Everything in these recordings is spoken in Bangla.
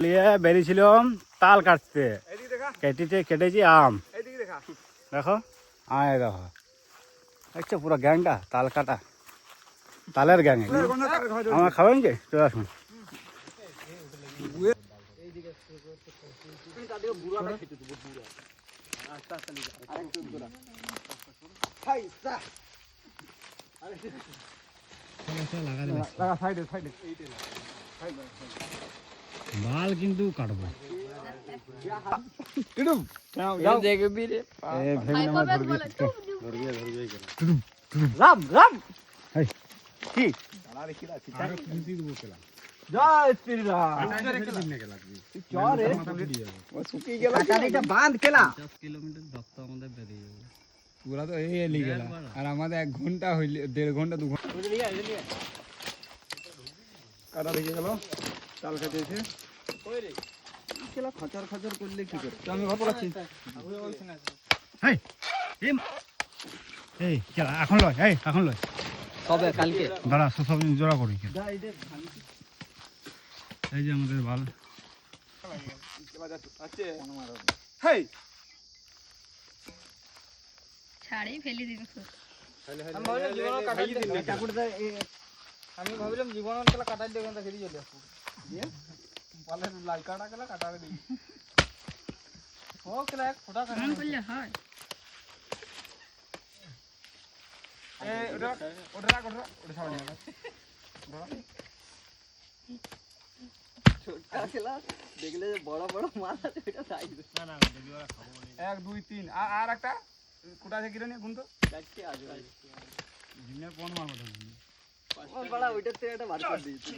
নিয়ে বেরিয়েছিলাম তাল কাটতে, কেটেছি আম। দেখো আয় দেখো, দেখছো পুরো গ্যাংটা তাল কাটা, তালের গ্যাং। আমার খাবেন কি? চলে আসুন। বাল কিন্তু কাটবো, পুরা তো এলি গেল। আর আমাদের 1 ঘন্টা হইলে, 1.5 ঘন্টা 2 ঘন্টা কাটা দেখে গেল। চাল কাটিয়েছে খচার খচার করলে কি করে? আমি ঘর পড়াচ্ছি। এখন লয়, এখন লয়, কবে? কালকে দাঁড়া সব জোড়া করি। এই যে আমাদের বাল ছাড়েই ফেলে দিল। আমি ভাবলাম জীবন খেলা কাটাই দেবেন, তা ফেরি চলে আসবো। লাল কাটা গেলা কাটাবে দিই। ও খেলা এক ফোটা খায় এমন করলে হয়? দেখলে বড় বড় মাছ আছে, 1 2 3 আর একটা কোটা থেকে কিনে নিয়ে গুনতো। জিমে কোন মারবো? ওইটার থেকে একটা বার করে দিয়েছি।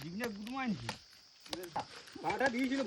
জিমে গুদমাইনছি। ভাড়াটা দিয়েছিল